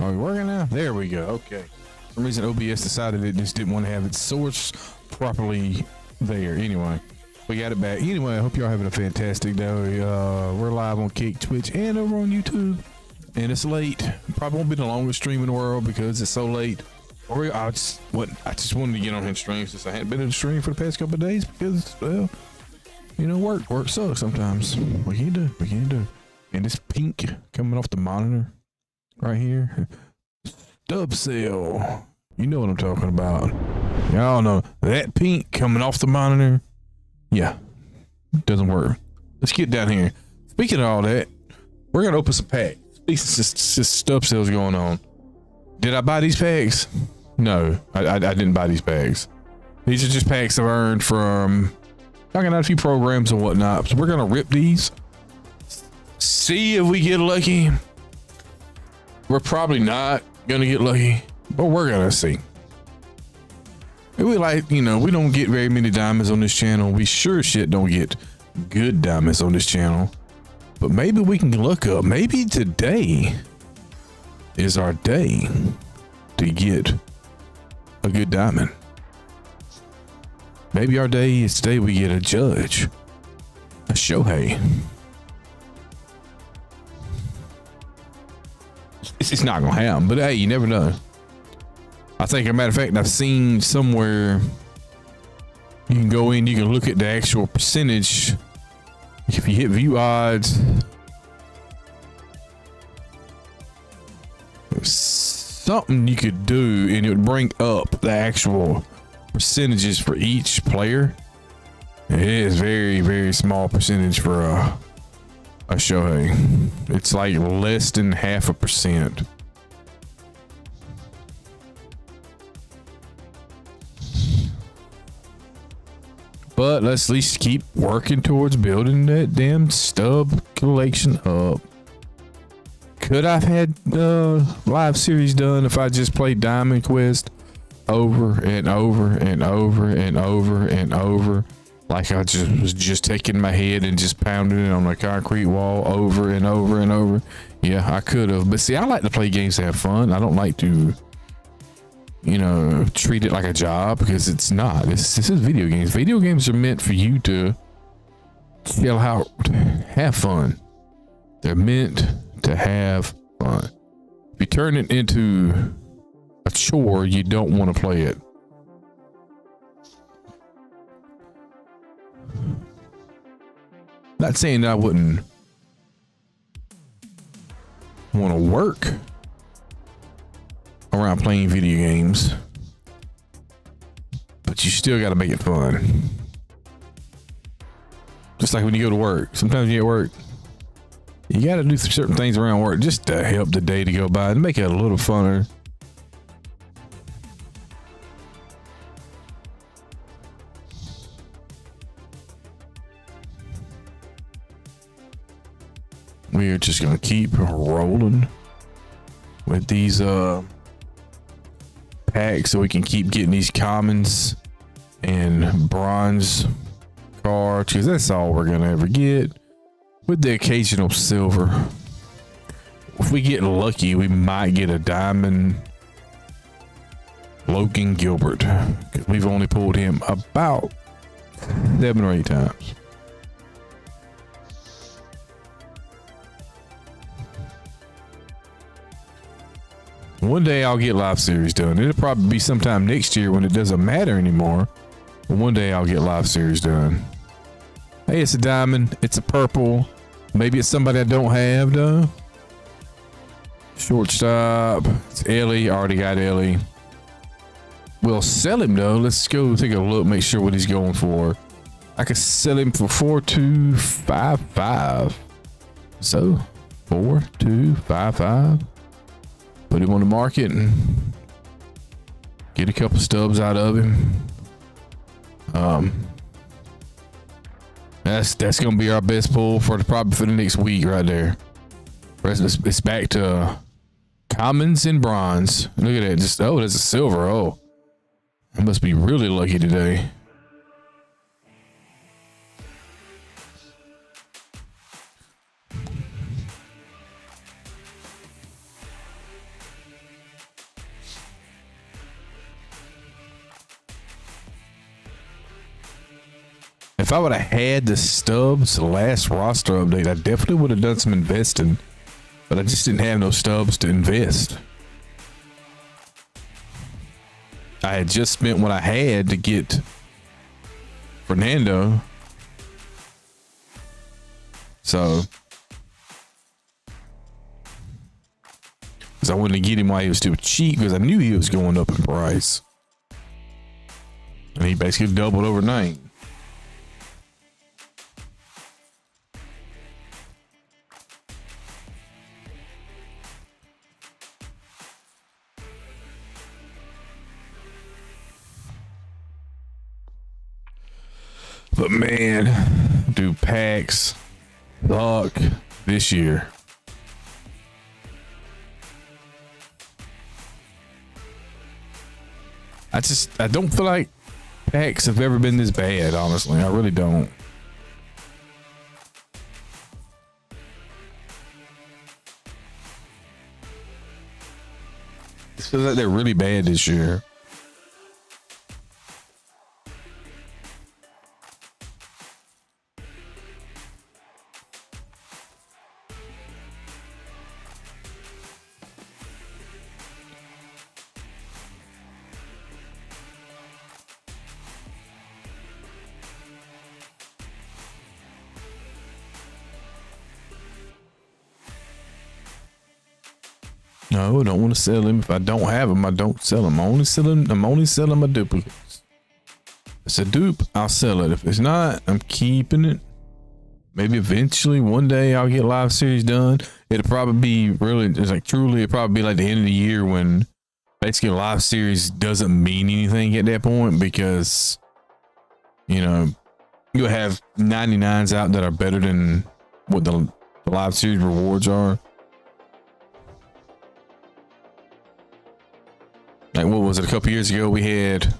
Are we working now? There we go. Okay. For some reason, OBS decided it just didn't want to have its source properly there. Anyway, we got it back. Anyway, I hope y'all having a fantastic day. We're live on Kick, Twitch, and over on YouTube. And it's late. Probably won't be the longest stream in the world because it's so late. I just wanted to get on here and stream since I hadn't been in the stream for the past couple of days because, well, you know, work sucks sometimes. What can you do? And this pink coming off the monitor right here, stub cell. You know what I'm talking about. Y'all know that pink coming off the monitor. Yeah, doesn't work. Let's get down here. Speaking of all that, we're gonna open some packs. Just stub cells going on. Did I buy these packs? No, I didn't buy these packs. These are just packs I've earned from knocking out a few programs and whatnot. So we're gonna rip these. See if we get lucky. We're probably not gonna get lucky, but we're gonna see. We we don't get very many diamonds on this channel. We sure as shit don't get good diamonds on this channel. But maybe we can look up. Maybe today is our day to get a good diamond. Maybe our day is today we get a judge, a Shohei. It's not gonna happen, but hey, you never know. I think, as a matter of fact, I've seen somewhere you can go in, you can look at the actual percentage. If you hit view odds, something you could do and it would bring up the actual percentages for each player. It is very, very small percentage for a Shohei. It's like less than 0.5%. But let's at least keep working towards building that damn stub collection up. Could I have had live series done if I just played Diamond Quest over and over and over and over and over? Like I was just taking my head and just pounding it on a concrete wall over and over and over. Yeah, I could have. But see, I like to play games to have fun. I don't like to, treat it like a job because it's not. This is video games. Video games are meant for you to chill out, have fun. They're meant to have fun. If you turn it into a chore, you don't want to play it. Not saying that I wouldn't want to work around playing video games, but you still got to make it fun. Just like when you go to work, sometimes you at work, you got to do certain things around work just to help the day to go by and make it a little funner. We're just gonna keep rolling with these packs so we can keep getting these commons and bronze cards, because that's all we're gonna ever get, with the occasional silver. If we get lucky, we might get a diamond Logan Gilbert, because we've only pulled him about 7 or 8 times. One day I'll get live series done. It'll probably be sometime next year when it doesn't matter anymore. But one day I'll get live series done. Hey, it's a diamond. It's a purple. Maybe it's somebody I don't have though. Shortstop. It's Ellie. Already got Ellie. We'll sell him though. Let's go take a look. Make sure what he's going for. I could sell him for 4,255. So 4,255. Put him on the market and get a couple stubs out of him. That's gonna be our best pull probably for the next week right there. It's back to commons and bronze. Look at that. There's a silver. Oh, I must be really lucky today. I would have had the stubs, the last roster update, I definitely would have done some investing, but I just didn't have no stubs to invest. I had just spent what I had to get Fernando. So, because I wanted to get him while he was still cheap, because I knew he was going up in price. And he basically doubled overnight. But man, do packs suck this year. I don't feel like packs have ever been this bad, honestly. I really don't. It feels like they're really bad this year. No, I don't want to sell him. If I don't have him, I don't sell him. I'm only selling my duplicates. If it's a dupe, I'll sell it. If it's not, I'm keeping it. Maybe eventually one day I'll get live series done. It'll probably be really, it's like truly, it'll probably be like the end of the year when basically live series doesn't mean anything at that point, because, you know, you'll have 99s out that are better than what the live series rewards are. Like, what was it? A couple years ago, we had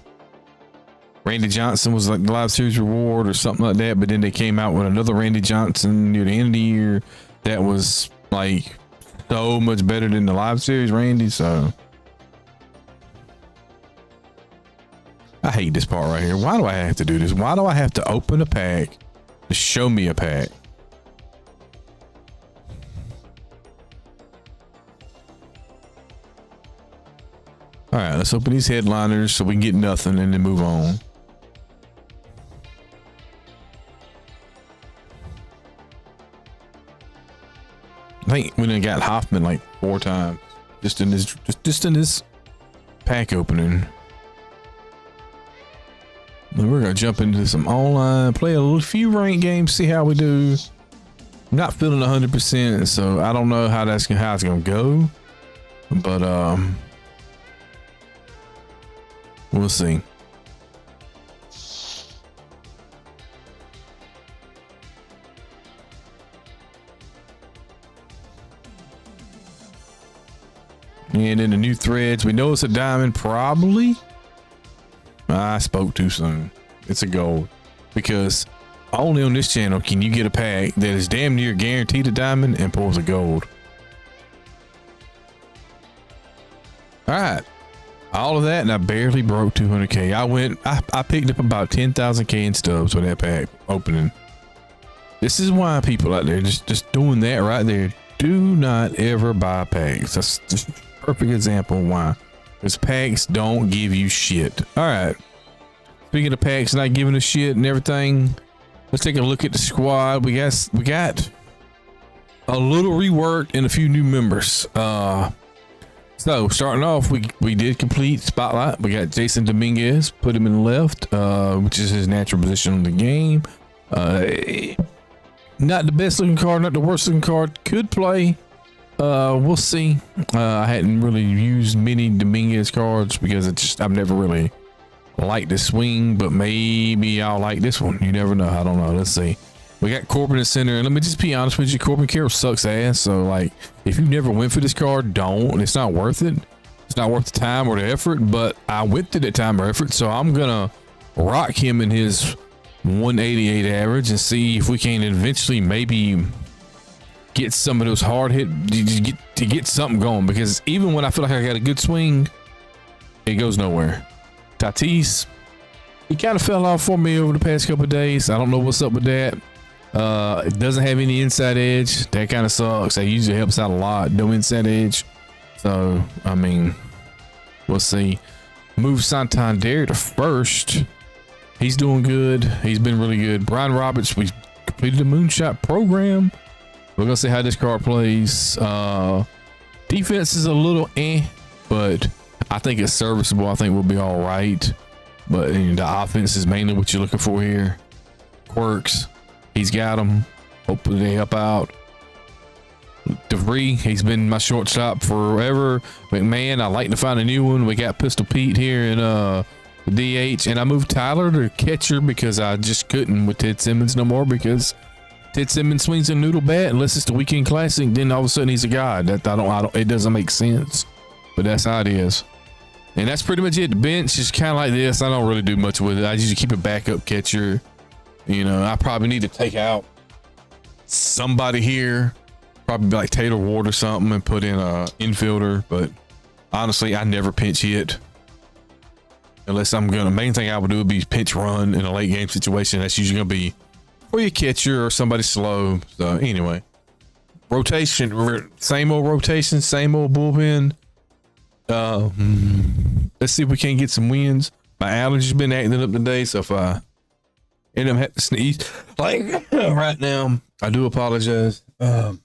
Randy Johnson was like the live series reward or something like that. But then they came out with another Randy Johnson near the end of the year that was like so much better than the live series Randy. So I hate this part right here. Why do I have to do this? Why do I have to open a pack to show me a pack? All right, let's open these headliners so we can get nothing and then move on. I think we done got Hoffman like 4 times just in this pack opening. Then we're gonna jump into some online, play a few ranked games, see how we do. I'm not feeling 100%, so I don't know how it's gonna go, but we'll see. And in the new threads, we know it's a diamond, probably. I spoke too soon. It's a gold, because only on this channel can you get a pack that is damn near guaranteed a diamond and pulls a gold. All right. All of that, and I barely broke 200K. I picked up about 10,000K in stubs with that pack opening. This is why people out there just doing that right there. Do not ever buy packs. That's just a perfect example of why. Because packs don't give you shit. All right. Speaking of packs not giving us shit and everything, let's take a look at the squad. We got a little rework and a few new members. So starting off, we did complete Spotlight. We got Jason Dominguez, put him in the left, which is his natural position on the game. Not the best looking card, not the worst looking card. Could play. We'll see. I hadn't really used many Dominguez cards because I've never really liked the swing, but maybe I'll like this one. You never know. I don't know. Let's see. We got Corbin in center, and let me just be honest with you, Corbin Carroll sucks ass. So like, if you never went for this card, don't. It's not worth it. It's not worth the time or the effort. But I went through the time or effort, so I'm gonna rock him in his 188 average and see if we can eventually maybe get some of those hard hit to get something going. Because even when I feel like I got a good swing, it goes nowhere. Tatis, He kind of fell off for me over the past couple of days. I don't know what's up with that. It doesn't have any inside edge. That kind of sucks. That usually helps out a lot. No inside edge. So, I mean, we'll see. Move Santander to first. He's doing good. He's been really good. Brian Roberts, we completed the moonshot program. We're going to see how this card plays. Defense is a little but I think it's serviceable. I think we'll be all right. But the offense is mainly what you're looking for here. Quirks, he's got them. Hopefully they help out. DeVry, he's been my shortstop forever. McMahon, I like to find a new one. We got Pistol Pete here in the DH, and I moved Tyler to catcher because I just couldn't with Ted Simmons no more, because Ted Simmons swings a noodle bat unless it's the weekend classic. Then all of a sudden he's a god. That I don't. It doesn't make sense, but that's how it is. And that's pretty much it. The bench is kind of like this. I don't really do much with it. I usually keep a backup catcher. You know, I probably need to take out somebody here, probably like Taylor Ward or something, and put in a infielder. But honestly, I never pinch hit unless I'm gonna. Main thing I would do would be pinch run in a late game situation. That's usually gonna be for your catcher or somebody slow. So anyway, rotation, same old rotation, same old bullpen. Let's see if we can get some wins. My allergies been acting up today, so if I end up having to sneeze like right now, I do apologize. It's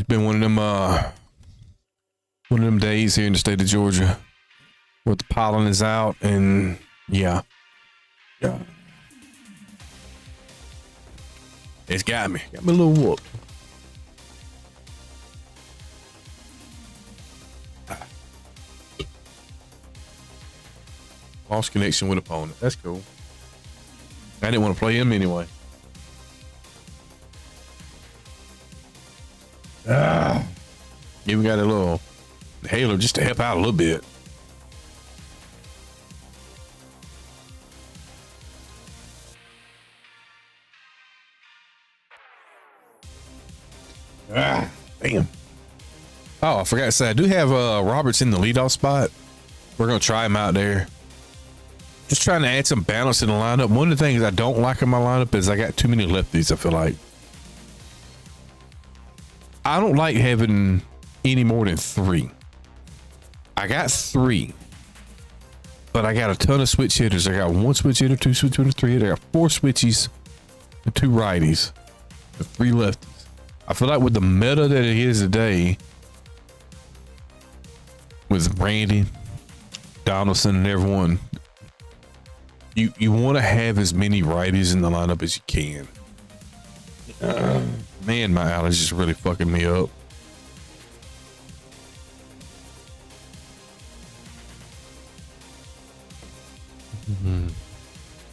been one of them days here in the state of Georgia where the pollen is out, and yeah, it's got me a little whooped. Lost connection with opponent. That's cool. I didn't want to play him anyway. Even got a little halo just to help out a little bit. Damn. Oh, I forgot to say, I do have Roberts in the leadoff spot. We're going to try him out there. Just trying to add some balance in the lineup. One of the things I don't like in my lineup is I got too many lefties, I feel like. I don't like having any more than 3. I got 3, but I got a ton of switch hitters. I got 1 switch hitter, 2 switch hitter, 3 hitter. I got 4 switchies and 2 righties and 3 lefties. I feel like with the meta that it is today, with Randy, Donaldson, and everyone, you want to have as many righties in the lineup as you can. Man, my allergies is really fucking me up.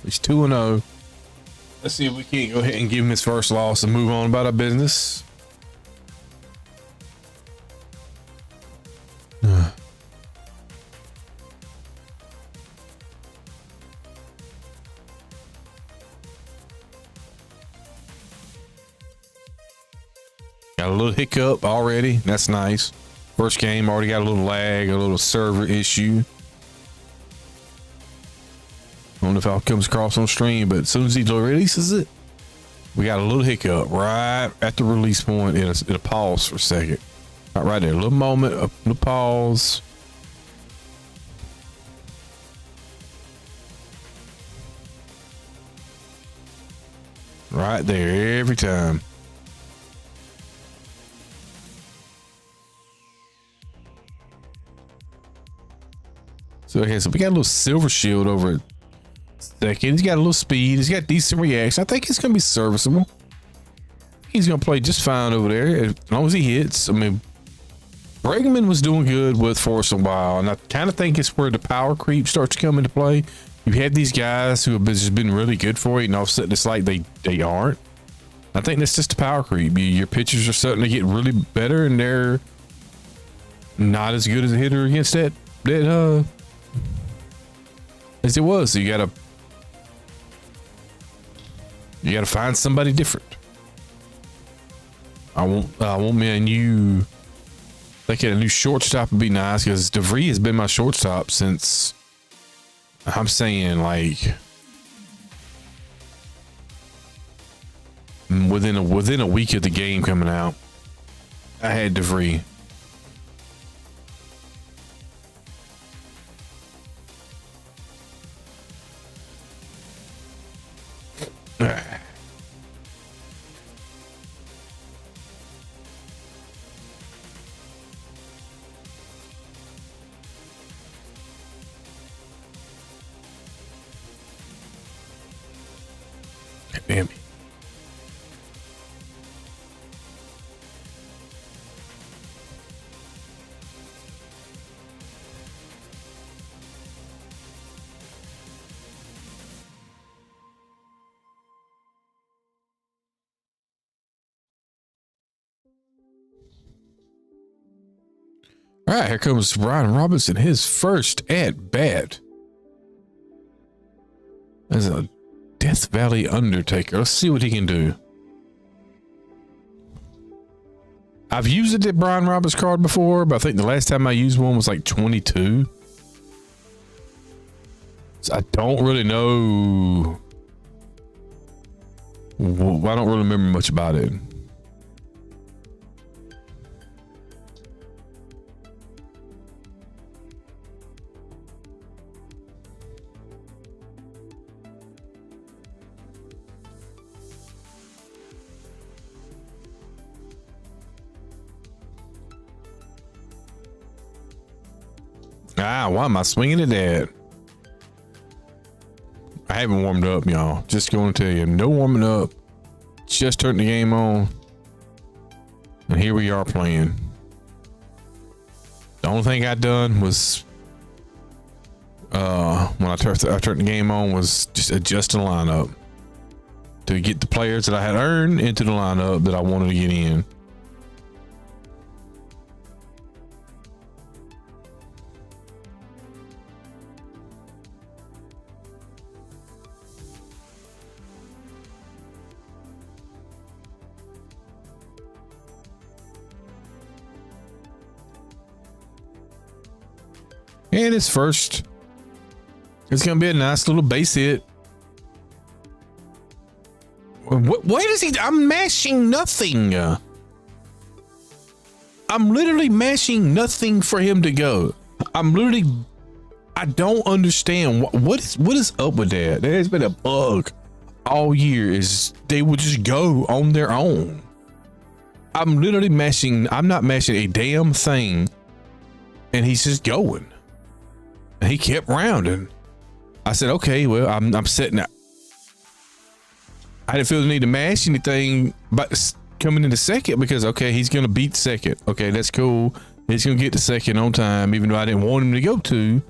It's 2-0. Let's see if we can't go ahead and give him his first loss and move on about our business. Got a little hiccup already. That's nice. First game already got a little lag, a little server issue. I don't know if it all comes across on stream, but as soon as he releases it, we got a little hiccup right at the release point. It'll pause for a second. Right there, a little moment, a little pause. Right there, every time. So okay, so we got a little Silver Shield over at second. He's got a little speed. He's got decent reaction. I think he's gonna be serviceable. He's gonna play just fine over there as long as he hits. I mean, Bregman was doing good with for us a while, and I kind of think it's where the power creep starts to come into play. You've had these guys who have just been really good for you, and all of a sudden it's like they aren't. I think that's just the power creep. Your pitchers are starting to get really better, and they're not as good as a hitter against that as it was. So you gotta find somebody different. I want me a new. Thinking a new shortstop would be nice, because DeVry has been my shortstop since I'm saying like within a week of the game coming out, I had to free. Damn it. All right, here comes Brian Robinson, his first at bat as a Death Valley Undertaker. Let's see what he can do. I've used the Brian Robinson card before, but I think the last time I used one was like 22. So I don't really know. Well, I don't really remember much about it. Why am I swinging at that? I haven't warmed up, y'all. Just going to tell you, no warming up. Just turned the game on, and here we are playing. The only thing I done was when I turned the game on was just adjust the lineup to get the players that I had earned into the lineup that I wanted to get in. And it's first. It's gonna be a nice little base hit. What is he? I'm mashing nothing. I'm literally mashing nothing for him to go. I don't understand what is up with that. There's been a bug all year. Is they would just go on their own. I'm literally mashing. I'm not mashing a damn thing, and he's just going. He kept rounding. I said, okay, well, I'm setting out. I didn't feel the need to mash anything but coming into second because, okay, he's going to beat second. Okay, that's cool. He's going to get to second on time, even though I didn't want him to go to.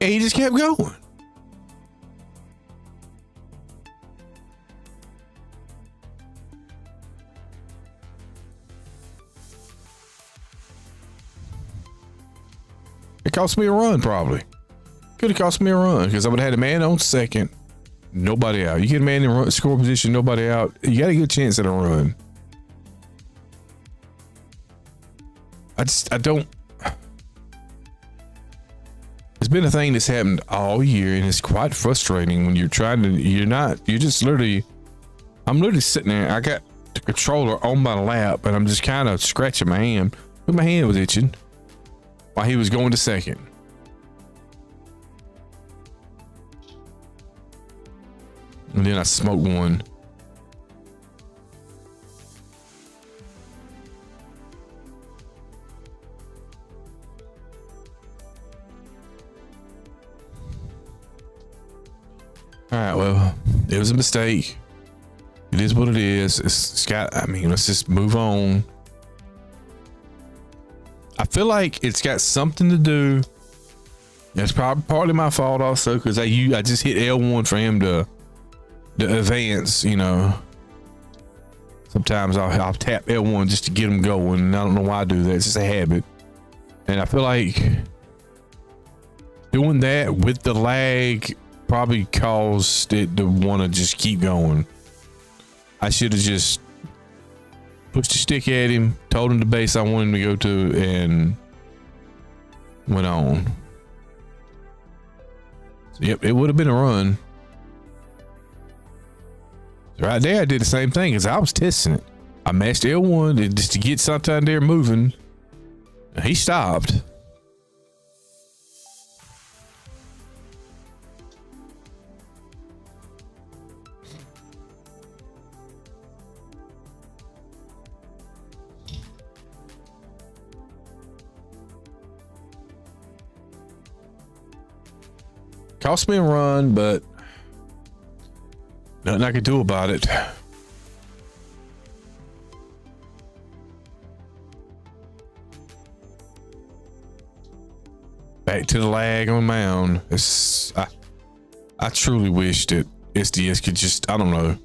And he just kept going. It cost me a run, probably. Could have cost me a run because I would have had a man on second, nobody out. You get a man in score position, nobody out. You got a good chance at a run. I don't. It's been a thing that's happened all year, and it's quite frustrating when you're trying to. You're just literally. I'm literally sitting there. I got the controller on my lap, and I'm just kind of scratching my hand. But my hand was itching while he was going to second. And then I smoked one. All right, well, it was a mistake. It is what it is. Let's just move on. I feel like it's got something to do. It's probably partly my fault also because I just hit L1 for him to advance, you know. Sometimes I'll tap L1 just to get him going, and I don't know why I do that. It's just a habit. And I feel like doing that with the lag probably caused it to want to just keep going. I should have just pushed the stick at him, told him the base I wanted him to go to, and went on. So, yep, it would have been a run. Right there, I did the same thing as I was testing it. I mashed L1 just to get something there moving. And he stopped. Cost me a run, but nothing I could do about it. Back to the lag on mound. I truly wish that SDS could just, I don't know,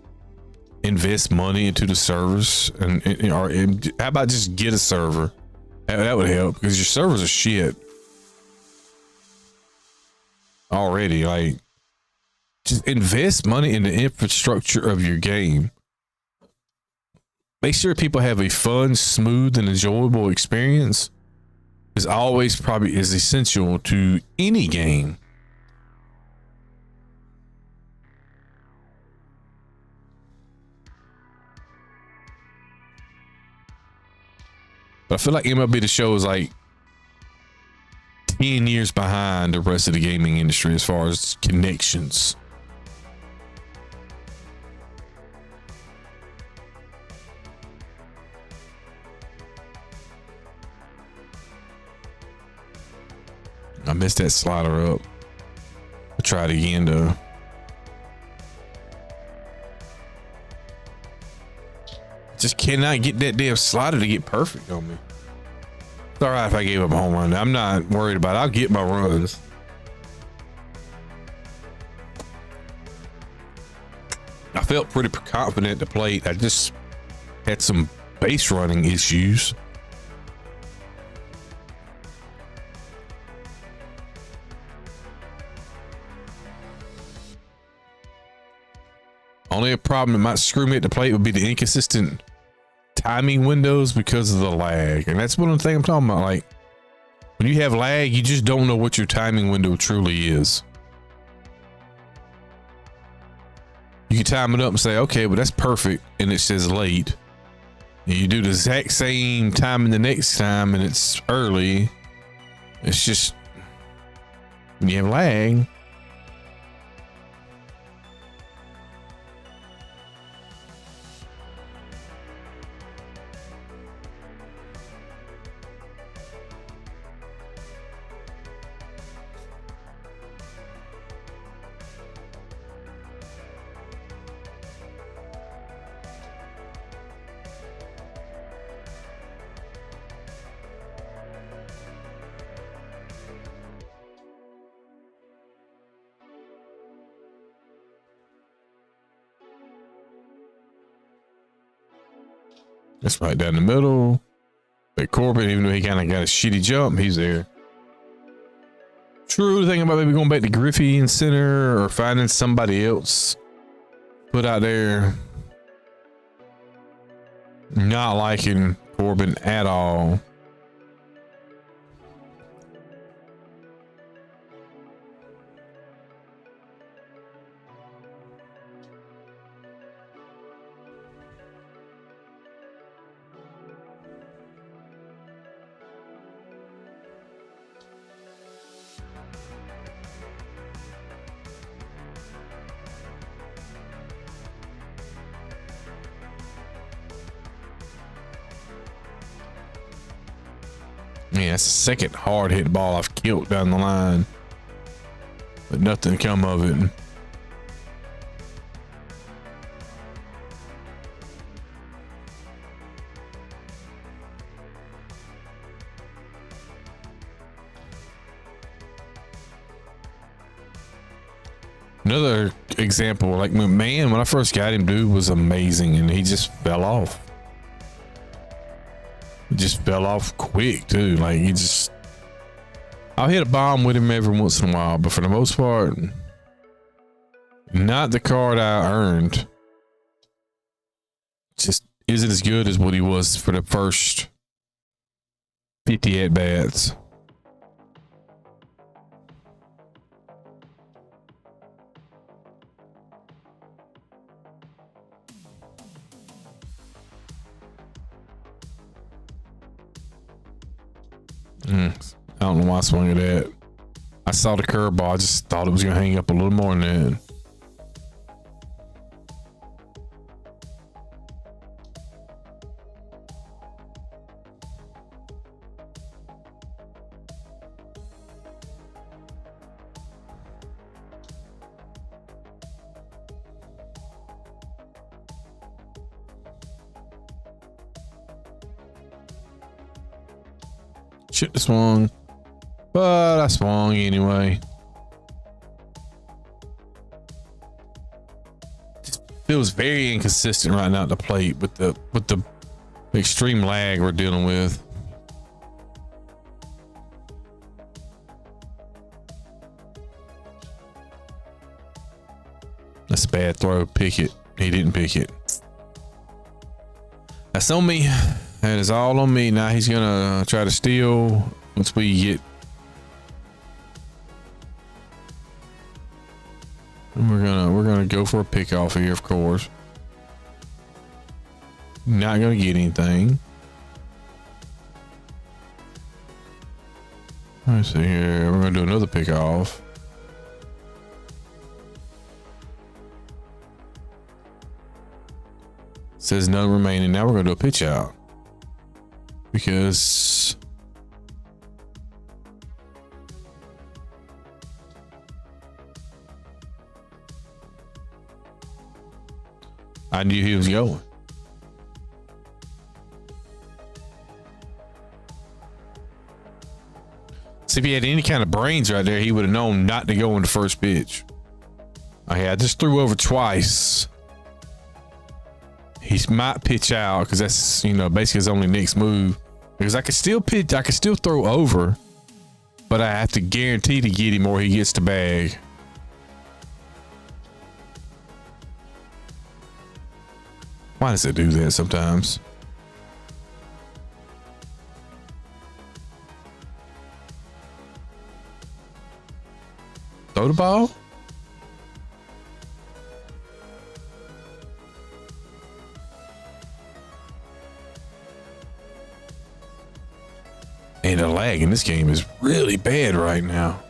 invest money into the servers and how about just get a server? That would help because your servers are shit already. Like, just invest money in the infrastructure of your game. Make sure people have a fun, smooth, and enjoyable experience. Is always probably is essential to any game. But I feel like MLB The Show is like 10 years behind the rest of the gaming industry as far as connections. I missed that slider up. I'll try it again though. Just cannot get that damn slider to get perfect on me. It's all right if I gave up a home run. I'm not worried about it. I'll get my runs. I felt pretty confident at the plate. I just had some base running issues. Only a problem that might screw me at the plate would be the inconsistent timing windows because of the lag. And that's one of the things I'm talking about. Like, when you have lag, you just don't know what your timing window truly is. You can time it up and say, okay, well, that's perfect. And it says late. And you do the exact same timing the next time and it's early. It's just, when you have lag. That's right down the middle. But Corbin, even though he kind of got a shitty jump, he's there. True thing about maybe going back to Griffey in center or finding somebody else put out there. Not liking Corbin at all. Man, that's the second hard hit ball I've killed down the line, but nothing come of it. Another example, like, man, when I first got him, dude was amazing, and he just fell off. He just fell off quick, too. Like, he just, I'll hit a bomb with him every once in a while, but for the most part, not the card I earned. Just isn't as good as what he was for the first 50 at bats. I don't know why I swung at that. I saw the curveball. I just thought it was going to hang up a little more than that. Shit, I swung. But I swung anyway. Just feels very inconsistent right now at the plate with the extreme lag we're dealing with. That's a bad throw. Pick it. He didn't pick it. That's on me. That is all on me. Now he's gonna try to steal once we get. We're gonna go for a pick off here, of course. Not gonna get anything. Let's see here. We're gonna do another pick off. Says none remaining. Now we're gonna do a pitch out because I knew he was going. See, if he had any kind of brains right there, he would have known not to go in the first pitch. Okay, I just threw over twice. He might pitch out because that's, you know, basically his only next move. Because I could still pitch, I could still throw over, but I have to guarantee to get him or he gets the bag. Why does it do that sometimes? Throw the ball? And the lag in this game is really bad right now.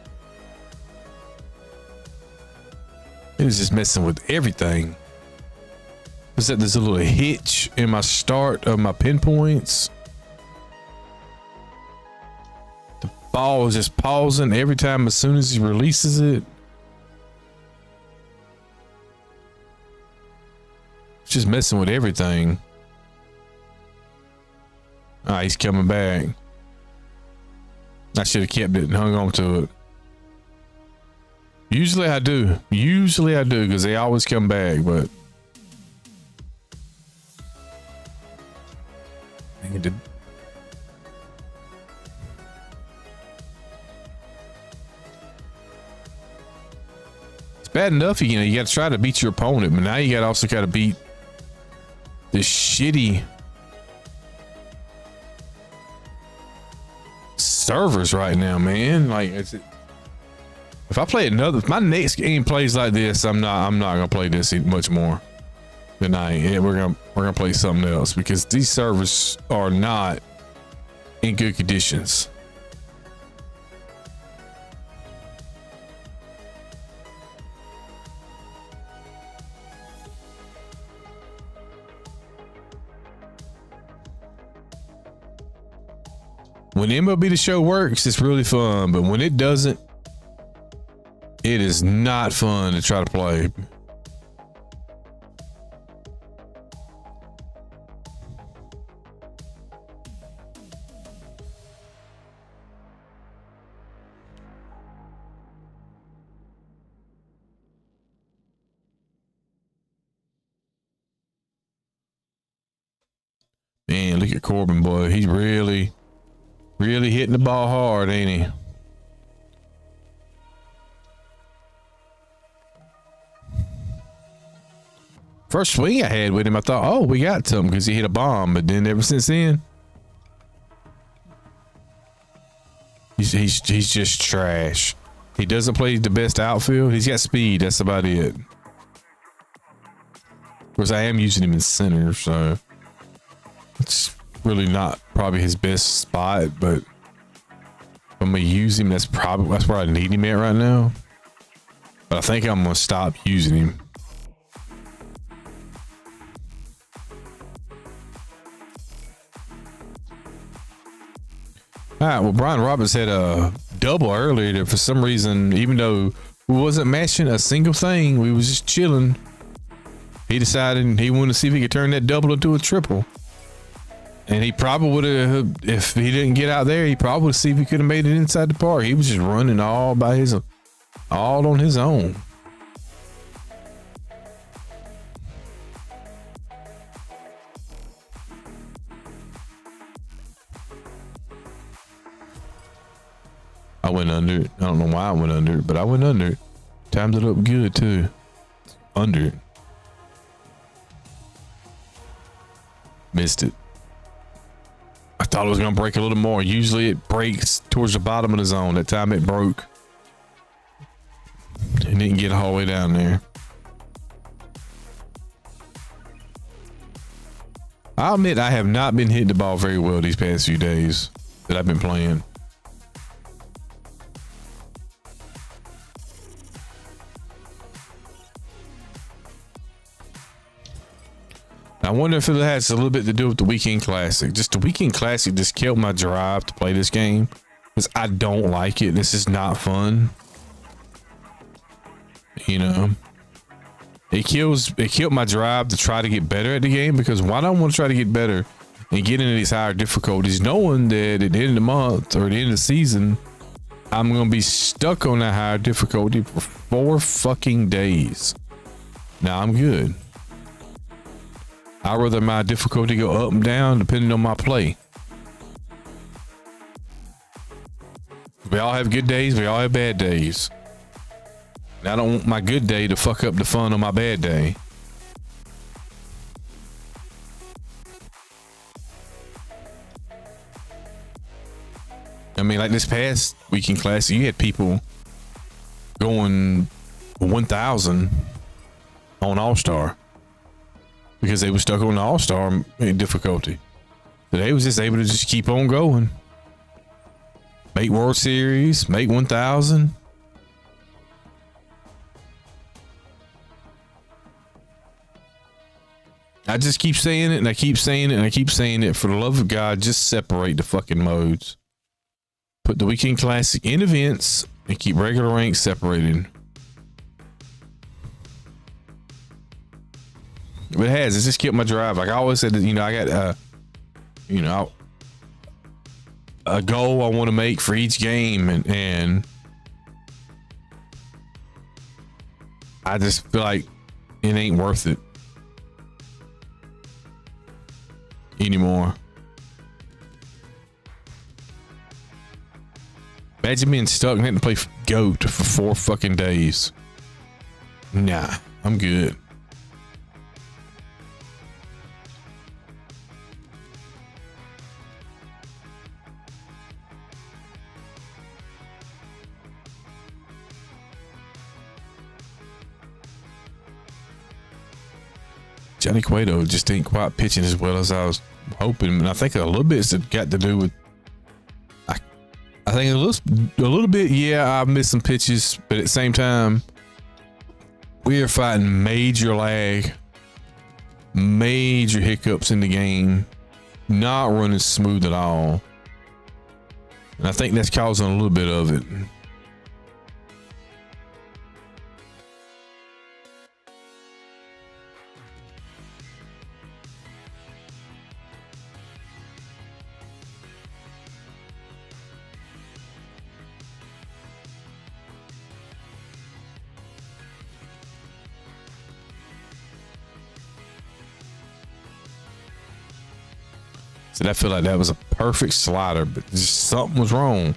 It is just messing with everything. Was that there's a little hitch in my start of my pinpoints? The ball is just pausing every time as soon as he releases it. It's just messing with everything. Ah, he's coming back. I should have kept it and hung on to it. Usually I do because they always come back, but it's bad enough, you know, you got to try to beat your opponent, but now you got to also got to beat this shitty servers right now, man. Like, if I play another, if my next game plays like this, I'm not gonna play this much more tonight. Yeah, we're gonna play something else because these servers are not in good conditions. When MLB The Show works, it's really fun, but when it doesn't, it is not fun to try to play. Man, look at Corbin, boy. He's really hitting the ball hard, ain't he? First swing I had with him, I thought, oh, we got something because he hit a bomb, but then ever since then, he's just trash. He doesn't play the best outfield. He's got speed. That's about it. Of course, I am using him in center, so it's really not probably his best spot, but I'm gonna use him. That's where I need him at right now. But I think I'm gonna stop using him. All right. Well, Brian Roberts had a double earlier. That for some reason, even though we wasn't matching a single thing, we was just chilling. He decided he wanted to see if he could turn that double into a triple. And he probably would have, if he didn't get out there, he probably would see if he could have made it inside the park. He was just running all on his own. I went under it. I don't know why I went under it, but I went under it. Timed it up good too. Under it. Missed it. I thought it was going to break a little more. Usually it breaks towards the bottom of the zone. That time it broke. It didn't get all the way down there. I'll admit I have not been hitting the ball very well these past few days that I've been playing. I wonder if it has a little bit to do with the Weekend Classic. Just the Weekend Classic just killed my drive to play this game because I don't like it. This is not fun. You know, it killed my drive to try to get better at the game, because why don't I want to try to get better and get into these higher difficulties, knowing that at the end of the month or the end of the season, I'm going to be stuck on that higher difficulty for 4 fucking days. Now I'm good. I'd rather my difficulty go up and down depending on my play. We all have good days. We all have bad days. And I don't want my good day to fuck up the fun on my bad day. I mean, like this past Weekend Classic, you had people going 1,000 on All-Star. Because they were stuck on the All-Star difficulty. So they was just able to just keep on going. Make World Series, make 1,000. I just keep saying it, and I keep saying it, and I keep saying it. For the love of God, just separate the fucking modes. Put the Weekend Classic in events and keep regular ranks separated. But it has. It's just kept my drive. Like I always said, that, I got, a goal I want to make for each game, and I just feel like it ain't worth it anymore. Imagine being stuck and having to play GOAT for 4 fucking days. Nah, I'm good. Johnny Cueto just ain't quite pitching as well as I was hoping, and I think a little bit it's got to do with. I think a little bit. Yeah, I missed some pitches, but at the same time, we are fighting major lag, major hiccups in the game, not running smooth at all, and I think that's causing a little bit of it. So I feel like that was a perfect slider, but just something was wrong.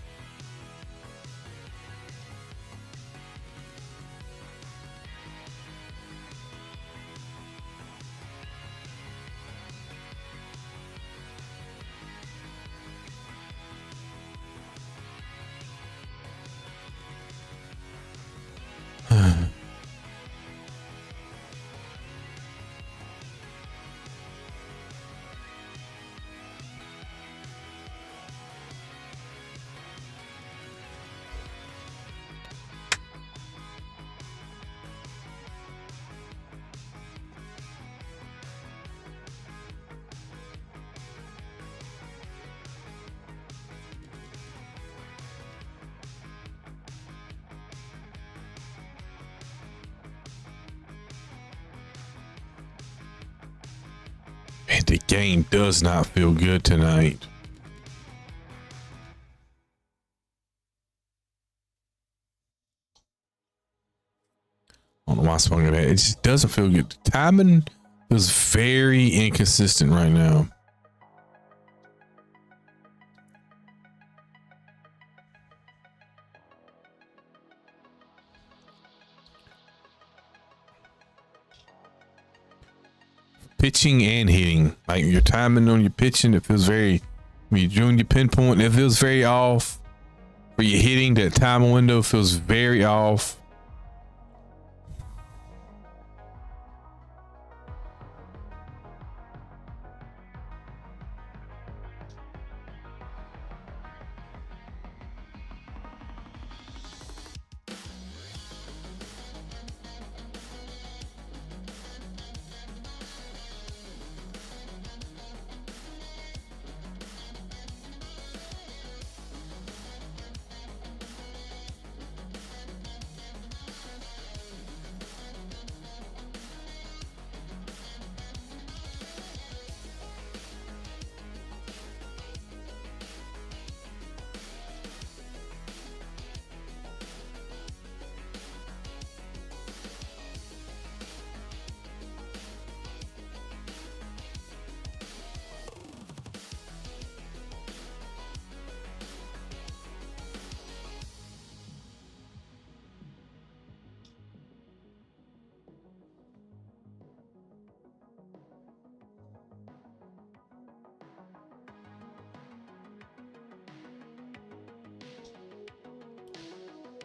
the game does not feel good tonight. I don't know why I swung at that. It just doesn't feel good. The timing feels very inconsistent right now. Pitching and hitting, like your timing on your pitching, it feels very, when you're doing your pinpoint, it feels very off. For your hitting, that time window feels very off.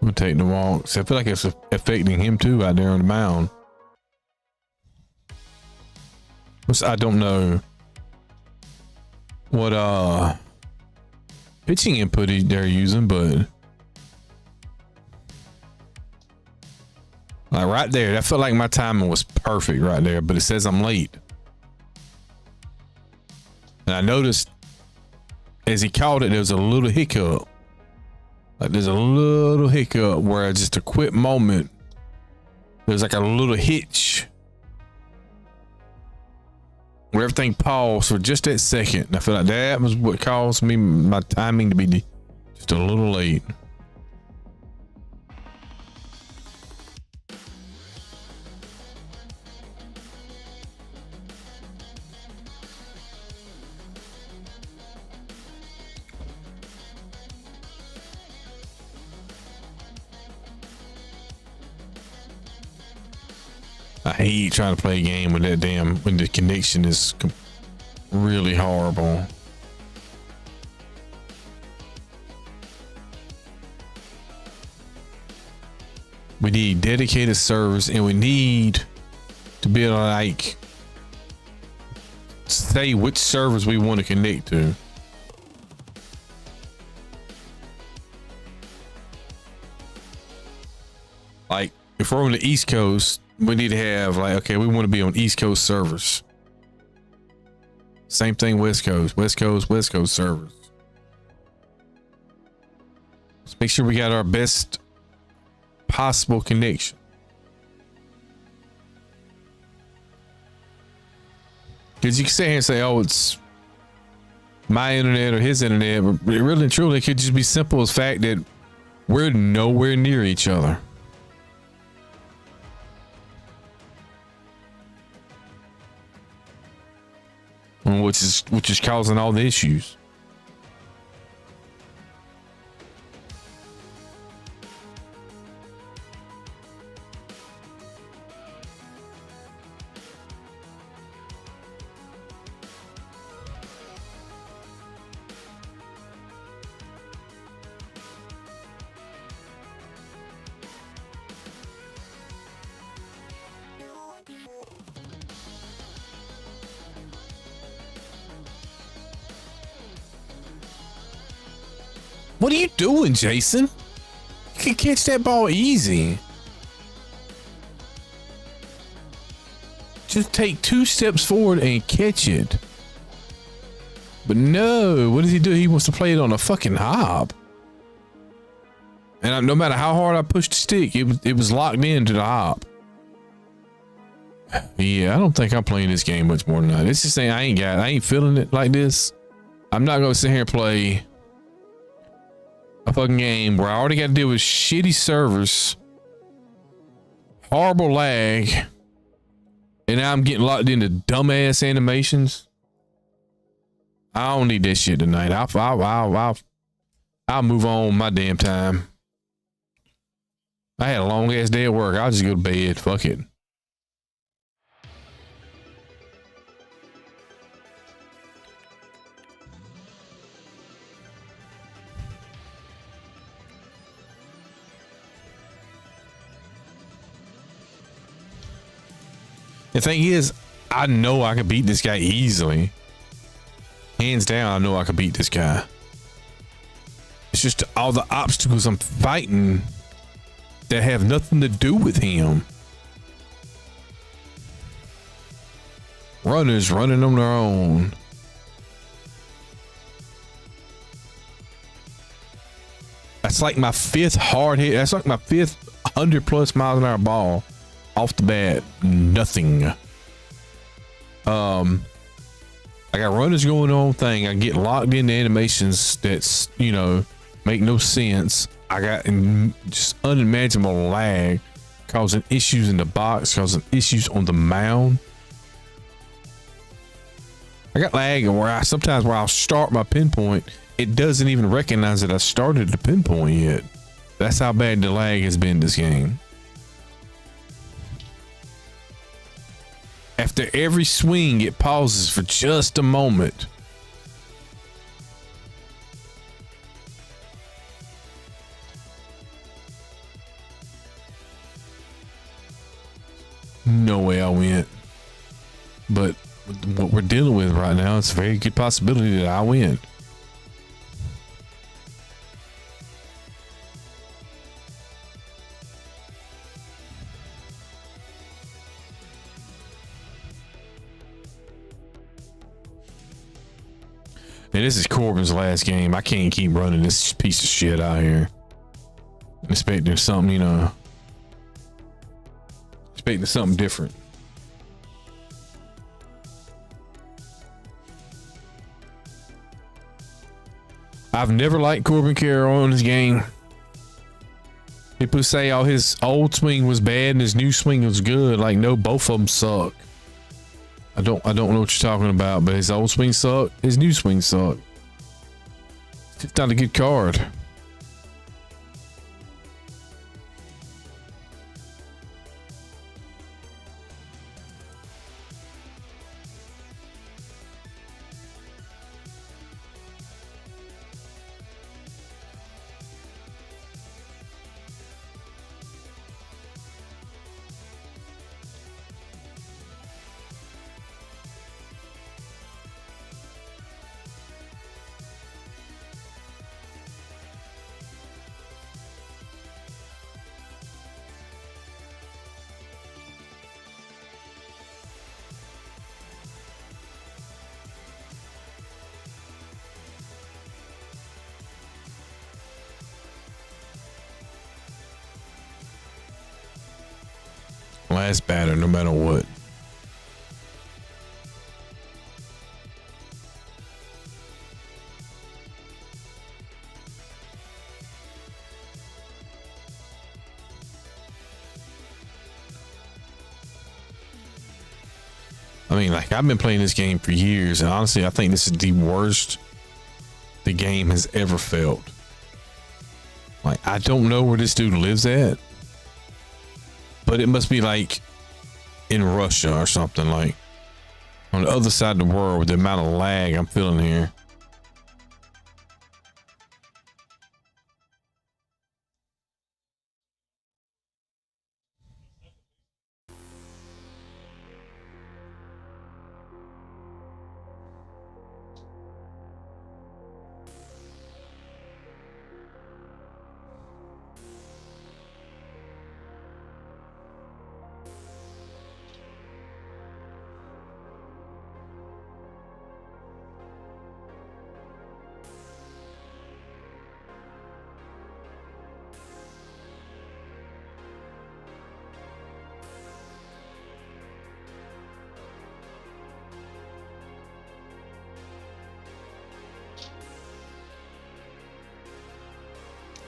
I'm gonna take the walks. I feel like it's affecting him too out there on the mound. I don't know what pitching input they're using, but like right there, I felt like my timing was perfect right there, but it says I'm late. And I noticed as he called it, there was a little hiccup. Like there's a little hiccup where just a quick moment, there's like a little hitch where everything paused for just that second. And I feel like that was what caused me, my timing to be just a little late. I hate trying to play a game with that when the connection is really horrible. We need dedicated servers, and we need to be able to like say which servers we want to connect to. Like if we're on the East Coast, we need to have like, okay, we want to be on East Coast servers. Same thing, West Coast servers. Let's make sure we got our best possible connection. Because you can sit here and say, oh, it's my internet or his internet, but really and truly, it could just be simple as fact that we're nowhere near each other. Which is causing all the issues. What are you doing, Jason? You can catch that ball easy. Just take 2 steps forward and catch it. But no, what does he do? He wants to play it on a fucking hop. And no matter how hard I pushed the stick, it was locked into the hop. Yeah, I don't think I'm playing this game much more than that. It's just saying I ain't feeling it like this. I'm not gonna sit here and play a fucking game where I already got to deal with shitty servers, horrible lag, and now I'm getting locked into dumbass animations. I don't need that shit tonight. I'll move on my damn time. I had a long ass day at work. I'll just go to bed. Fuck it. The thing is, I know I could beat this guy easily. Hands down, I know I could beat this guy. It's just all the obstacles I'm fighting that have nothing to do with him. Runners running on their own. That's like my fifth hard hit. That's like my fifth 100+ miles an hour ball off the bat. Nothing. I got runners going on thing. I get locked into animations that's, you know, make no sense. I got just unimaginable lag, causing issues in the box, causing issues on the mound. I got lag where sometimes I'll start my pinpoint, it doesn't even recognize that I started the pinpoint yet. That's how bad the lag has been this game. After every swing, it pauses for just a moment. No way I win. But what we're dealing with right now, it's a very good possibility that I win. And this is Corbin's last game. I can't keep running this piece of shit out here. Expecting something, you know. Expecting something different. I've never liked Corbin Carroll on this game. People say, oh, his old swing was bad and his new swing was good. Like, no, both of them suck. I don't know what you're talking about, but his old swing sucked. His new swing sucked. It's not a good card. Last batter, no matter what. I mean, like, I've been playing this game for years, and honestly, I think this is the worst the game has ever felt. Like, I don't know where this dude lives at, but it must be like in Russia or something, like on the other side of the world with the amount of lag I'm feeling here.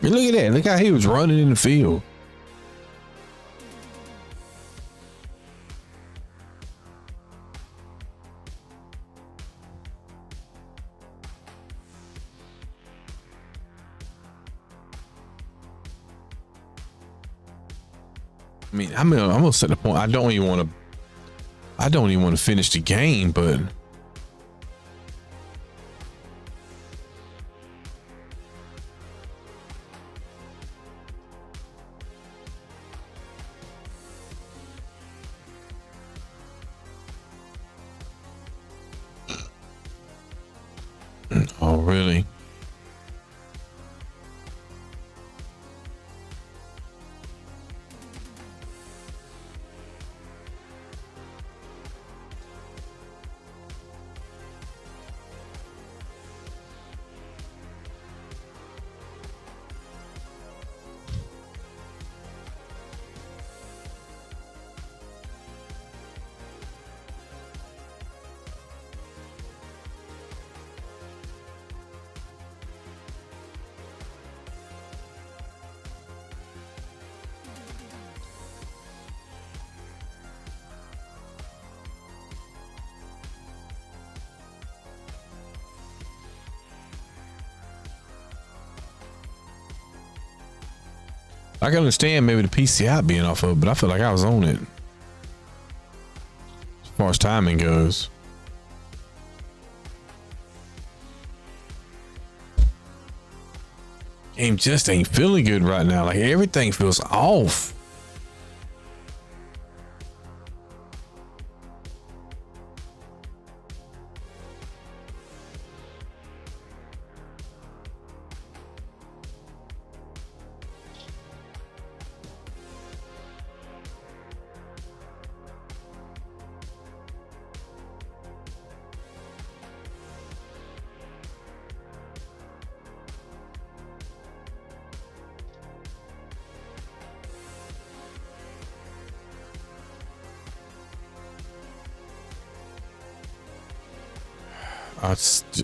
Look at that. Look how he was running in the field. I mean, I'm gonna set the point. I don't even want to finish the game, but oh really? I can understand maybe the PCI being off of, but I feel like I was on it as far as timing goes. Game just ain't feeling good right now. Like everything feels off.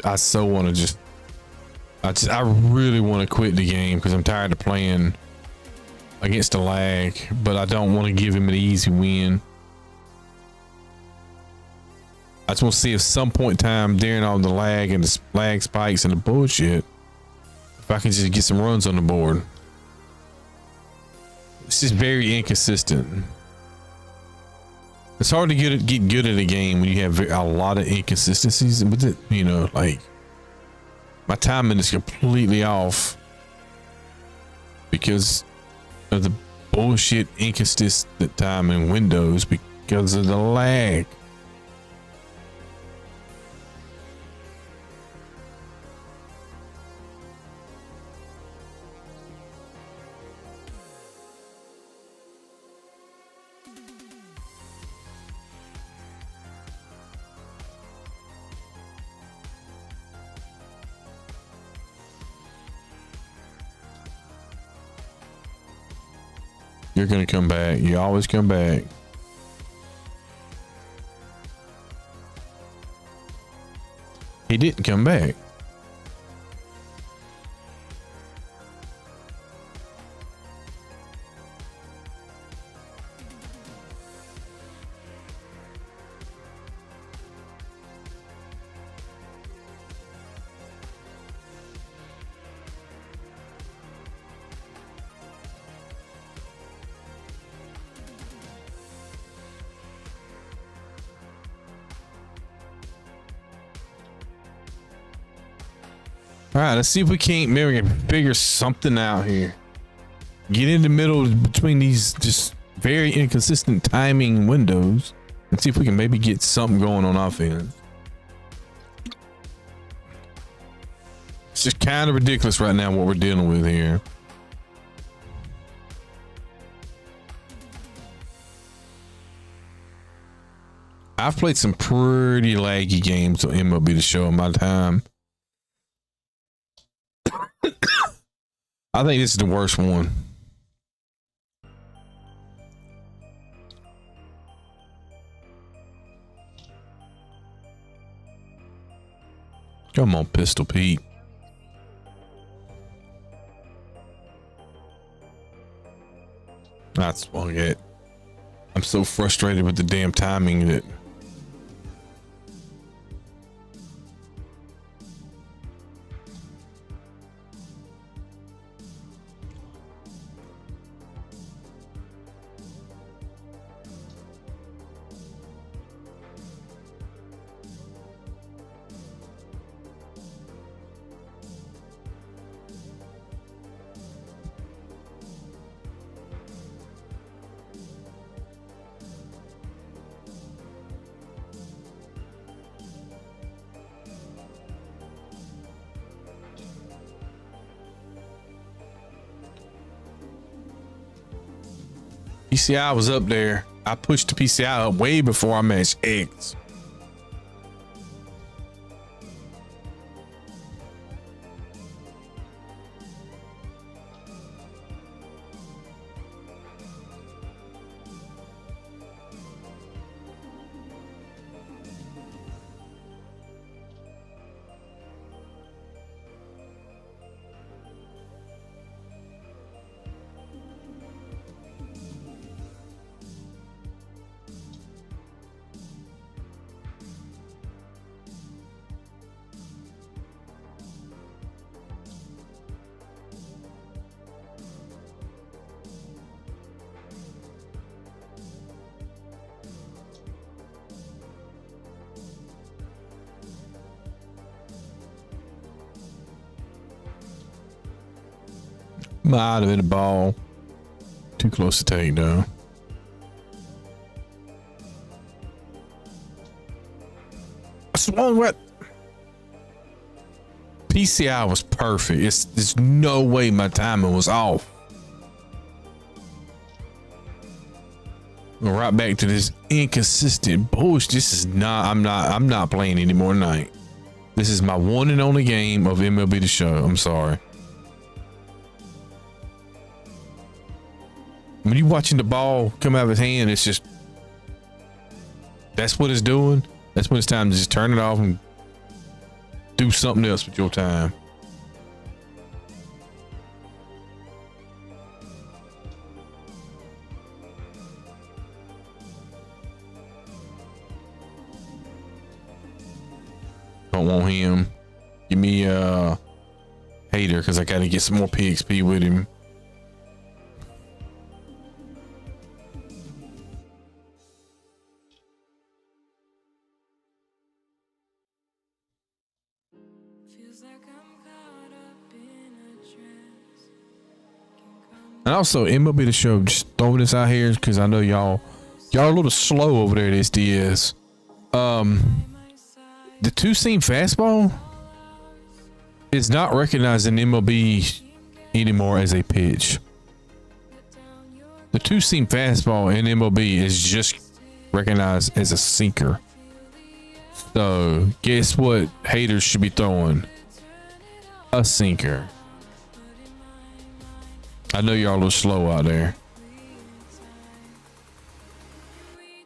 I so want to I really want to quit the game because I'm tired of playing against the lag, but I don't want to give him an easy win. I just want to see if some point in time during all the lag and the lag spikes and the bullshit, if I can just get some runs on the board. It's just very inconsistent. It's hard to get good at a game when you have a lot of inconsistencies with it. You know, like my timing is completely off because of the bullshit inconsistent timing windows because of the lag. You're gonna come back. You always come back. He didn't come back. All right, let's see if we can't maybe figure something out here. Get in the middle between these just very inconsistent timing windows and see if we can maybe get something going on offense. It's just kind of ridiculous right now what we're dealing with here. I've played some pretty laggy games on MLB The Show in my time. I think this is the worst one. Come on, Pistol Pete. I swung it. I'm so frustrated with the damn timing that. PCI was up there. I pushed the PCI up way before I matched X. Might have been a ball. Too close to take though. I swung what? PCI was perfect. There's no way my timing was off. We're right back to this inconsistent bullshit. This is not. I'm not playing anymore tonight. This is my one and only game of MLB The Show. I'm sorry. When you're watching the ball come out of his hand, it's just, that's what it's doing. That's when it's time to just turn it off and do something else with your time. Don't want him. Give me Hater, because I got to get some more PXP with him. And also, MLB The Show, just throwing this out here because I know y'all are a little slow over there at SDS. The two-seam fastball is not recognized in MLB anymore as a pitch. The two-seam fastball in MLB is just recognized as a sinker. So, guess what haters should be throwing? A sinker. I know y'all a little slow out there.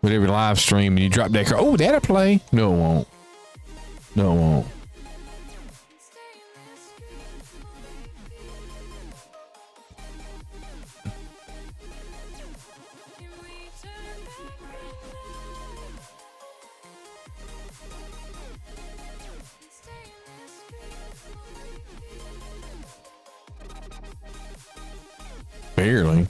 With every live stream and you drop that car. Oh, that'll play. No, it won't. No, it won't. Barely.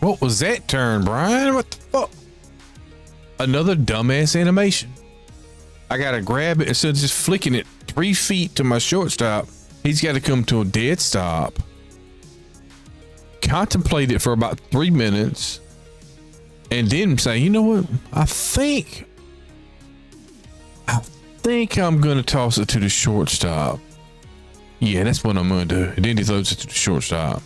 What was that turn, Brian? What the fuck? Another dumbass animation. I gotta grab it instead of just flicking it 3 feet to my shortstop. He's got to come to a dead stop. Contemplate it for about 3 minutes. And then say, you know what? I think I'm gonna toss it to the shortstop. Yeah, that's what I'm gonna do. And then he throws it to the shortstop.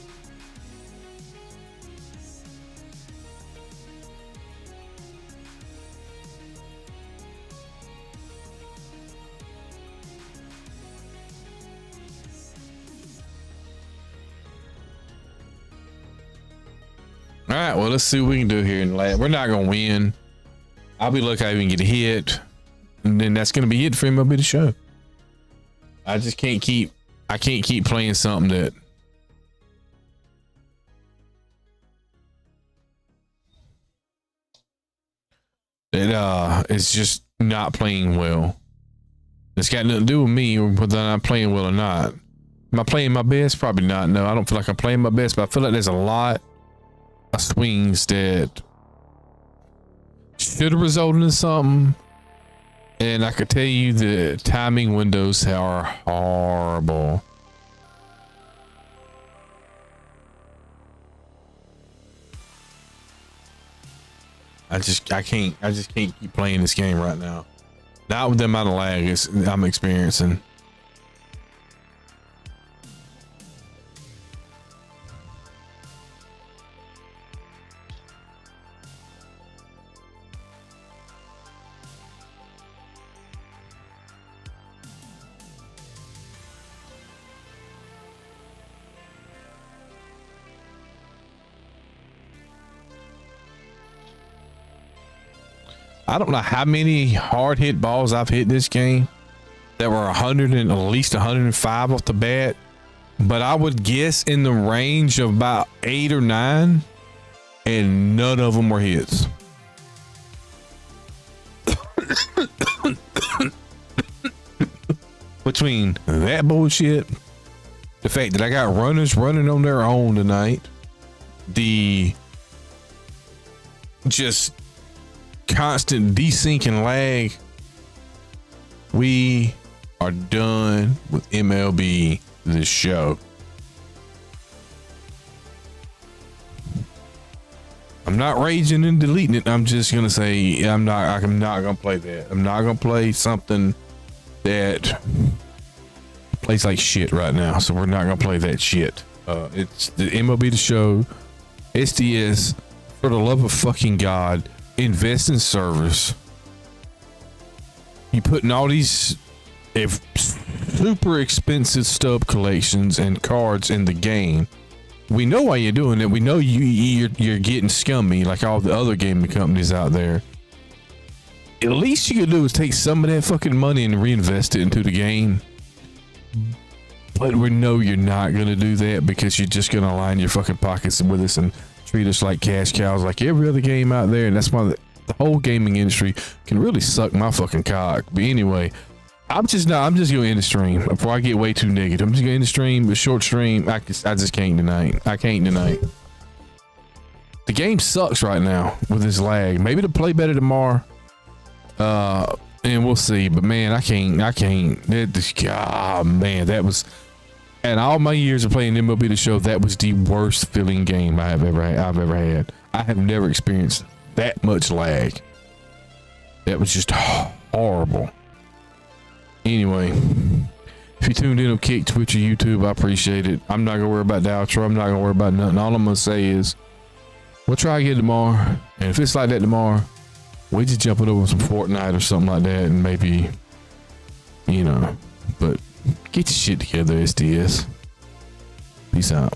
All right, well, let's see what we can do here in the lab. We're not gonna win. I'll be lucky I even get a hit, and then that's gonna be it for MLB The Show. I just can't keep. I can't keep playing something that is just not playing well. It's got nothing to do with me or whether I'm playing well or not. Am I playing my best? Probably not. No, I don't feel like I'm playing my best, but I feel like there's a lot of swings that should have resulted in something. And I could tell you the timing windows are horrible. I just can't keep playing this game right now. Not with the amount of lag I'm experiencing. I don't know how many hard hit balls I've hit this game that were 100 and at least 105 off the bat, but I would guess in the range of about 8 or 9, and none of them were hits. Between that bullshit, the fact that I got runners running on their own tonight, the just constant desync and lag, we are done with MLB The Show. I'm not raging and deleting it. I'm just gonna say I'm not gonna play that. I'm not gonna play something that plays like shit right now. So we're not gonna play that shit. It's the MLB The Show. SDS, for the love of fucking God, invest in service. You putting all these super expensive stub collections and cards in the game. We know why you're doing it. We know you're getting scummy like all the other gaming companies out there. At least you can do is take some of that fucking money and reinvest it into the game. But we know you're not gonna do that because you're just gonna line your fucking pockets with us and treat us like cash cows like every other game out there. And that's why the whole gaming industry can really suck my fucking cock. But anyway, I'm just gonna end the stream before I get way too negative. I'm just gonna end the stream, a short stream. I just can't tonight. I can't tonight. The game sucks right now with this lag. Maybe it'll play better tomorrow. And we'll see. But man, I can't. Man, that was. And all my years of playing MLB The Show, that was the worst feeling game I've ever had. I have never experienced that much lag. That was just horrible. Anyway, if you tuned in on Kick, Twitch, or YouTube, I appreciate it. I'm not gonna worry about the outro. I'm not gonna worry about nothing. All I'm gonna say is we'll try again tomorrow. And if it's like that tomorrow, we just jump it over some Fortnite or something like that, and maybe, but get your shit together, SDS. Peace out.